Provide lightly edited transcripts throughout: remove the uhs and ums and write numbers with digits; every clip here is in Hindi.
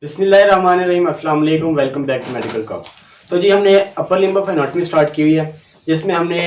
बिस्मिल्लाहिर्रहमानिर्रहीम, अस्सलाम वालेकुम, welcome back to medical cup. तो जी हमने upper limb of anatomy start की हुई है, जिसमें हमने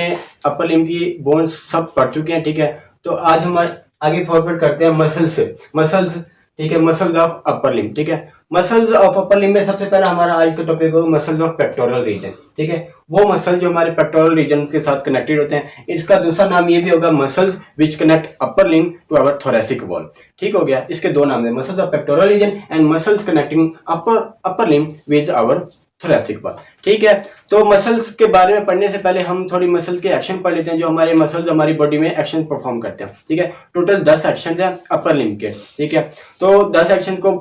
अपर लिम्ब की बोन्स सब पढ़ चुके हैं। ठीक है, तो आज हम आगे फॉरवर्ड करते हैं मसल्स से। मसल्स, ठीक है, मसल्स ऑफ अपर लिम्ब। ठीक है, मसल्स ऑफ अपर लिम्ब में सबसे पहला हमारा आज का टॉपिक होगा मसल्स ऑफ पेक्टोरल रीजन। ठीक है, वो मसल जो हमारे पेक्टोरल रीजन के साथ कनेक्टेड होते हैं। इसका दूसरा नाम ये भी होगा muscles which connect upper limb to our thoracic wall. ठीक हो गया, इसके दो नाम है, muscles of pectoral region and muscles connecting upper limb with our thoracic wall. ठीक है, तो मसल्स के बारे में पढ़ने से पहले हम थोड़ी मसल्स के एक्शन पढ़ लेते हैं, जो हमारे मसल्स हमारी बॉडी में एक्शन परफॉर्म करते हैं। ठीक है, टोटल 10 एक्शन है अपर लिम्ब के। ठीक है, तो 10 एक्शन को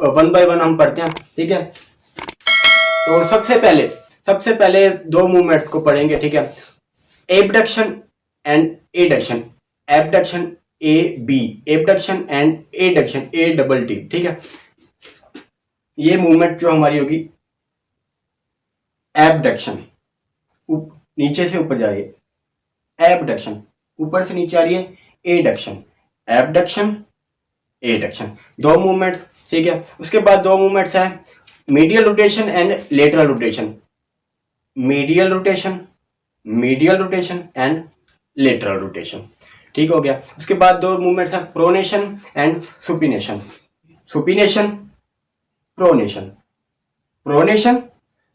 वन बाय वन हम पढ़ते हैं। ठीक है, तो सबसे पहले दो मूवमेंट्स को पढ़ेंगे। ठीक है, abduction and adduction. Abduction A B, abduction and adduction A double T. ठीक है, ये मूवमेंट जो हमारी होगी एबडक्शन, नीचे से ऊपर जा रही है, एबडक्शन ऊपर से नीचे आ रही है, एडक्शन, एबडक्शन एडक्शन, दो मूवमेंट्स। ठीक है, उसके बाद दो मूवमेंट्स है medial rotation and lateral rotation. Medial rotation and lateral rotation. ठीक हो गया, उसके बाद दो मूवमेंट्स है pronation and supination. Supination, pronation, pronation,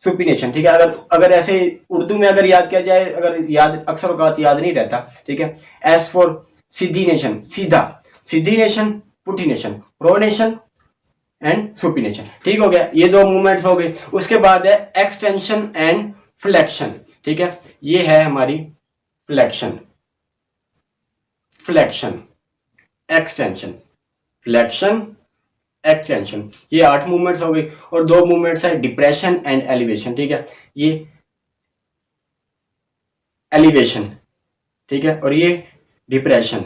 supination. ठीक है, अगर ऐसे उर्दू में अगर याद किया जाए, अगर याद अक्सर औकात याद नहीं रहता। ठीक है, एज फॉर सीधीनेशन, सीधा, सीधीनेशन, पुटिनेशन, प्रोनेशन एंड सुपिनेशन। ठीक हो गया, ये दो मूवमेंट्स हो गए। उसके बाद है एक्सटेंशन एंड फ्लेक्शन। ठीक है, ये है हमारी flexion, flexion, extension, flexion, extension, ये 8 मूवमेंट्स हो गई। और दो मूवमेंट्स है डिप्रेशन एंड एलिवेशन। ठीक है, ये एलिवेशन, ठीक है, और ये डिप्रेशन।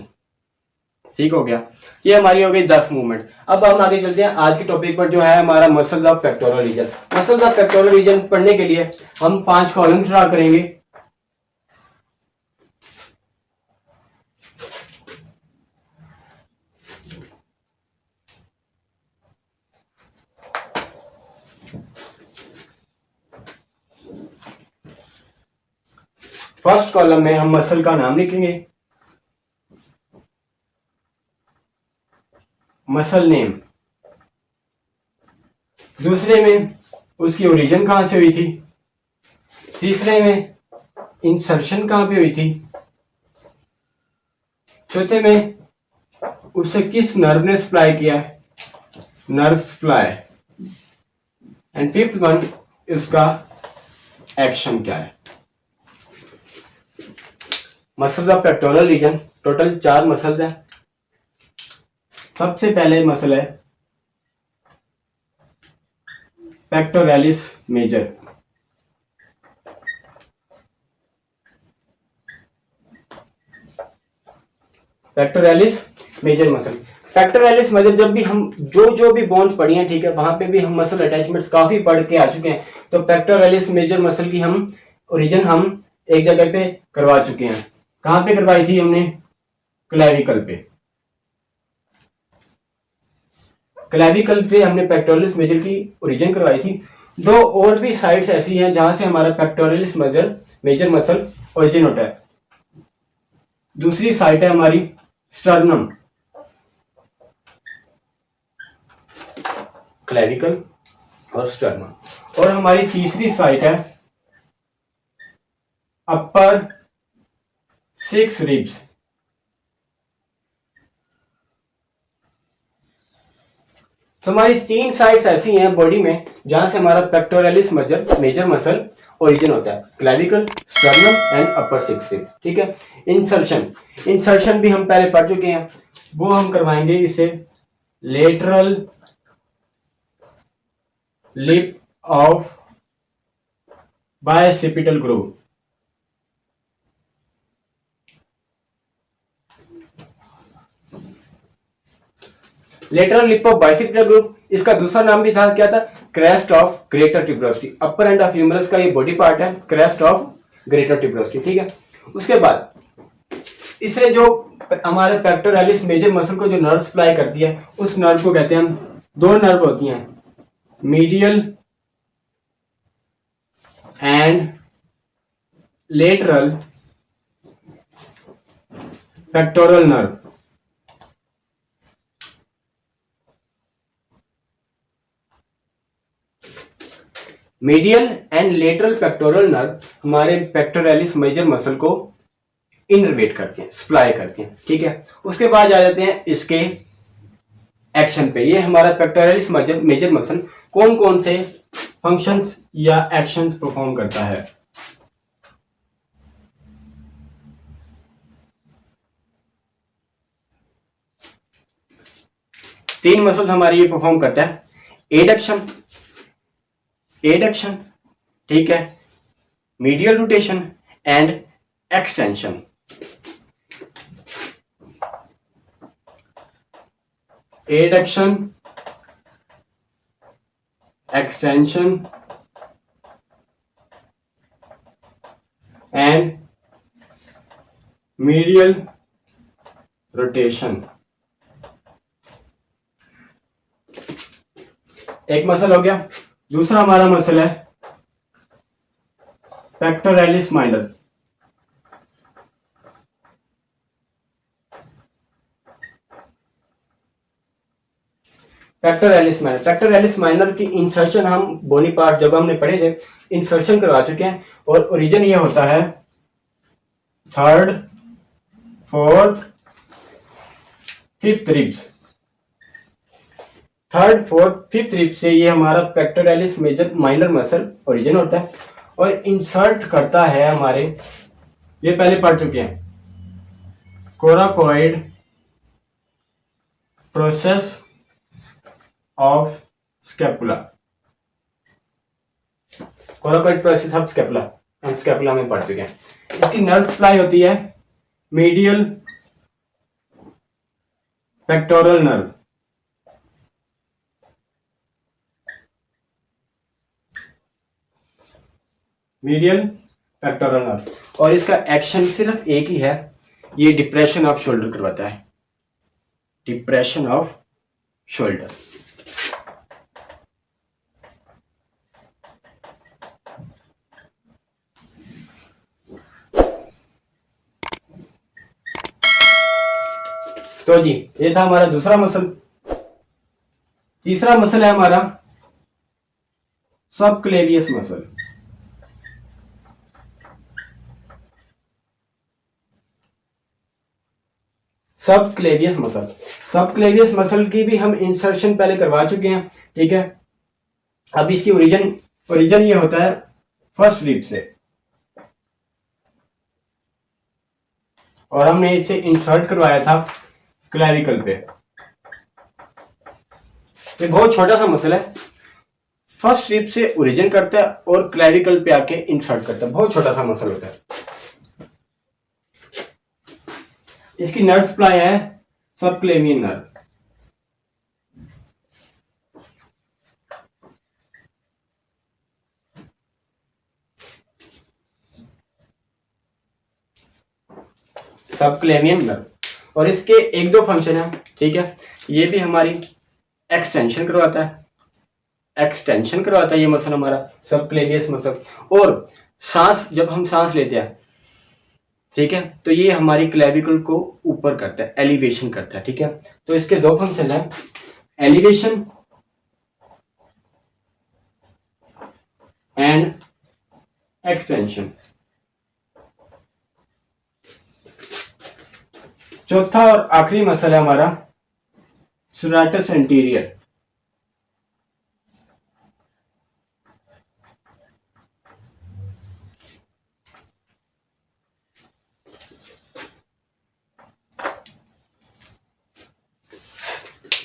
ठीक हो गया, ये हमारी हो गई 10 मूवमेंट। अब हम आगे चलते हैं आज के टॉपिक पर, जो है हमारा muscles of pectoral reason. Muscles of pectoral reason पढ़ने के लिए हम 5 कॉलम ड्रा करेंगे। फर्स्ट कॉलम में हम मसल का नाम लिखेंगे, मसल नेम। दूसरे में उसकी ओरिजिन कहां से हुई थी। तीसरे में इंसर्शन कहां पे हुई थी। चौथे में उसे किस नर्व ने सप्लाई किया, nerve supply. And fifth one, इसका एक्शन क्या है। Muscles of pectoral region, total 4 muscles हैं। सबसे पहले मसल है pectoralis major. Pectoralis major muscle. Pectoralis major, जब भी हम जो भी बोन्स पढ़ी हैं, ठीक है, वहां पे भी हम मसल अटैचमेंट्स काफी पढ़ के आ चुके हैं। तो पेक्टोरलिस मेजर मसल की हम ओरिजिन हम एक जगह पे करवा चुके हैं। कहां पे करवाई थी हमने, क्लेविकल पे। क्लेविकल पे हमने पेक्टोरलिस मेजर की ओरिजिन करवाई थी। दो और भी साइट्स ऐसी हैं जहां से हमारा पेक्टोरलिस मेजर मसल ओरिजिन होता है। दूसरी साइट है हमारी स्टर्नम, क्लेविकल और स्टर्नम। और हमारी तीसरी साइट है अपर 6 रिब्स। तो हमारी 3 साइट्स ऐसी हैं बॉडी में जहां से हमारा पेक्टोरलिस मेजर मसल ओरिजिन होता है, clavicle, sternum and upper 6 ribs. ठीक है, इंसर्शन भी हम पहले पढ़ चुके हैं, वो हम करवाएंगे इसे lateral lip of bicipital groove. Lateral lip of bicipital groove, इसका दूसरा नाम भी था, क्या था, crest of greater tuberosity. Upper end of humerus का ये बॉडी पार्ट है, क्रेस्ट ऑफ ग्रेटर ट्यूबरस की, ठीक है। उसके बाद इसे जो हमारे पेक्टोरलिस मेजर मसल को जो नर्व सप्लाई करती है, उस नर्व को कहते हैं हम, दो नर्व होती हैं, medial and lateral pectoral nerve. Medial and lateral pectoral nerve हमारे पेक्टोरलिस मेजर मसल को इनर्वेट करते हैं, सप्लाई करते हैं, ठीक है। उसके बाद आ जाते हैं इसके एक्शन पे। ये हमारा पेक्टोरलिस मेजर मसल कौन कौन से फंक्शंस या एक्शंस परफॉर्म करता है। तीन मसल्स हमारी ये परफॉर्म करता है, एडक्शन, एडक्शन, ठीक है, medial rotation and extension. Adduction, extension and medial rotation. एक मसल हो गया। दूसरा हमारा मसल है पेक्टोरलिस माइनर। पेक्टोरलिस माइनर की इंसर्शन हम बोनी पार्ट जब हमने पढ़े थे, इंसर्शन करवा चुके हैं, और ओरिजिन ये होता है third, fourth, fifth ribs. Third, fourth, fifth rib से ये हमारा pectoralis major minor muscle origin होता है, और इंसर्ट करता है हमारे, ये पहले पढ़ चुके हैं, coracoid process of scapula. Coracoid process of scapula, हम स्कैपुला में पढ़ चुके हैं। इसकी नर्व सप्लाई होती है medial pectoral nerve, medial pectoral nerve, और इसका एक्शन सिर्फ एक ही है, ये डिप्रेशन ऑफ शोल्डर करवाता है, डिप्रेशन ऑफ शोल्डर। तो जी ये था हमारा दूसरा मसल। तीसरा मसल है हमारा subclavius muscle. Subclavius muscle, subclavius muscle की भी हम इंसर्शन पहले करवा चुके हैं, ठीक है। अब इसकी ओरिजिन ये होता है फर्स्ट रिब से, और हमने इसे इंसर्ट करवाया था क्लैविकल पे। ये बहुत छोटा सा मसल है, फर्स्ट रिब से ओरिजिन करता है और क्लैविकल पे आके इंसर्ट करता है, बहुत छोटा सा मसल होता है। इसकी नर्व सप्लाई है सबक्लेवियन नर्व। सबक्लेवियन नर्व, और इसके एक दो फंक्शन है, ठीक है। ये भी हमारी एक्सटेंशन करवाता है, एक्सटेंशन करवाता है ये मसल हमारा सबक्लेवियस मसल, और सांस, जब हम सांस लेते हैं, ठीक है, तो ये हमारी क्लेविकल को ऊपर करता है, एलिवेशन करता है, ठीक है। तो इसके दो फंक्शन है, एलिवेशन एंड एक्सटेंशन। चौथा और आखिरी मसल है हमारा serratus anterior।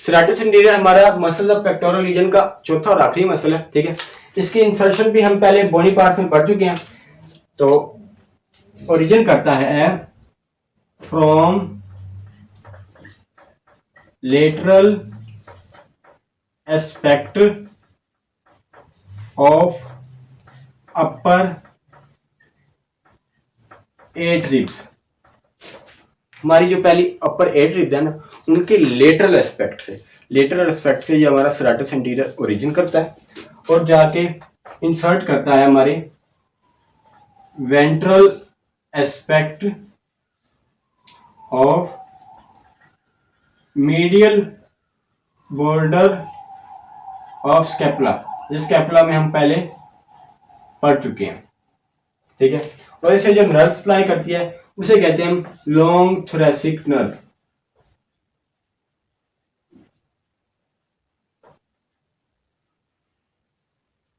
serratus anterior हमारा मसल ऑफ पेक्टोरल रीजन का चौथा और आखिरी मसल है, ठीक है। इसकी इंसर्शन भी हम पहले बोनी पार्ट्स में पढ़ चुके हैं। तो ओरिजिन करता है from lateral aspect of upper eight ribs, हमारी जो पहली अपर एट रिब्स है ना, उनके लेटरल एस्पेक्ट से ये हमारा सेराटस एंटीरियर ओरिजिन करता है और जाके इंसर्ट करता है हमारे ventral aspect of medial border of scapula. जिस स्कैपुला में हम पहले पढ़ चुके हैं, ठीक है। और इसे जो नर्व सप्लाई करती है उसे कहते हैं हम long thoracic nerve.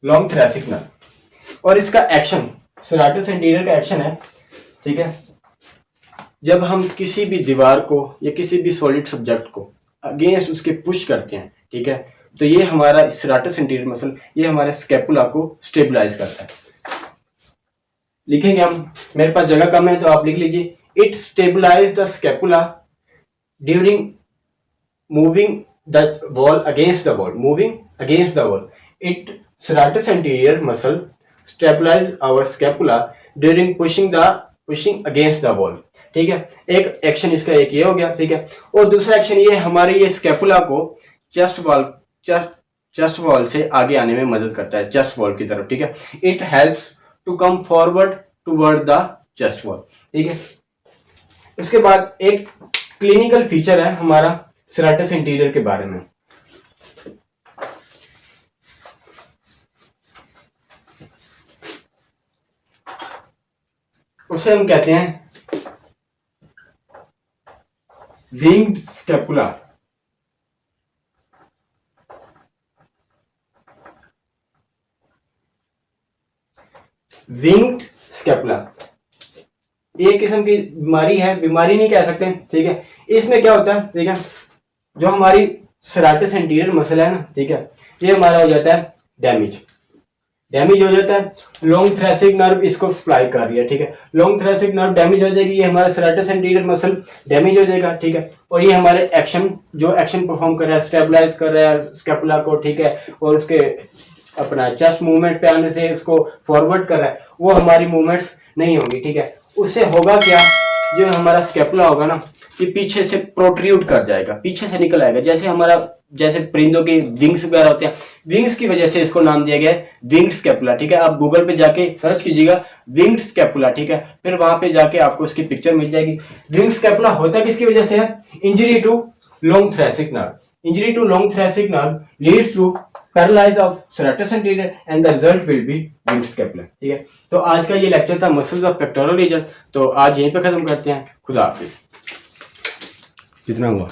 Long thoracic nerve और इसका एक्शन, सेराटस एंटीरियर का एक्शन है, ठीक है। जब हम किसी भी दीवार को या किसी भी सॉलिड सब्जेक्ट को अगेंस्ट उसके पुश करते हैं, ठीक है, तो ये हमारा सेराटस एंटीरियर मसल ये हमारे स्कैपुला को स्टेबलाइज करता है। लिखेंगे हम, मेरे पास जगह कम है तो आप लिख लीजिए, it stabilize the scapula during moving the wall against the wall. It serratus anterior muscle stabilize our scapula during pushing against the wall, ठीक है। एक एक्शन इसका एक ये हो गया, ठीक है। और दूसरा एक्शन ये हमारे ये स्कैपुला को चेस्ट वॉल से आगे आने में मदद करता है, चेस्ट वॉल की तरफ, ठीक है। It helps to come forward toward the chest wall, ठीक है। उसके बाद एक क्लिनिकल फीचर है हमारा सेराटस एंटीरियर के बारे में, उसे हम कहते हैं विंग्ड स्कैपुला। विंग्ड स्कैपुला एक किस्म की बीमारी है, बीमारी नहीं कह सकते, ठीक है। इसमें क्या होता है, ठीक है, जो हमारी सेराटस एंटीरियर मसल है ना, ठीक है, ये हमारा हो जाता है डैमेज हो जाता है। लॉन्ग थोरैसिक नर्व इसको सप्लाई कर रही है, ठीक है। लॉन्ग थोरैसिक नर्व डैमेज हो जाएगी, ये हमारा सेराटस एंटीरियर मसल डैमेज हो जाएगा, ठीक है। और ये हमारे एक्शन परफॉर्म कर रहा है, स्टेबलाइज कर रहा है स्कैपुला को, ठीक है, और उसके अपना चेस्ट मूवमेंट पे आने से उसको फॉरवर्ड कर रहा है, वो हमारी मूवमेंट्स नहीं होंगी, ठीक है। उससे होगा क्या, जो हमारा स्कैपुला होगा ना, ये पीछे से प्रोट्रूड कर जाएगा, पीछे से निकल आएगा, जैसे परिंदों के विंग्स वगैरह होते हैं, विंग्स की वजह से इसको नाम दिया गया है विंग्ड स्कैपुला, ठीक है। आप गूगल पे जाके सर्च कीजिएगा विंग्ड स्कैपुला, ठीक है, फिर वहां पे जाके आपको उसकी पिक्चर मिल जाएगी। विंग्ड स्कैपुला होता किसकी वजह से है, injury to long thoracic nerve leads to paralyse of serratus anterior and the result will be winged scapula, ठीक है। तो आज का ये लेक्चर था मसल्स ऑफ पेक्टोरल रीजन, तो आज यहीं पे खत्म करते हैं। खुदा हाफिज। कितना हुआ?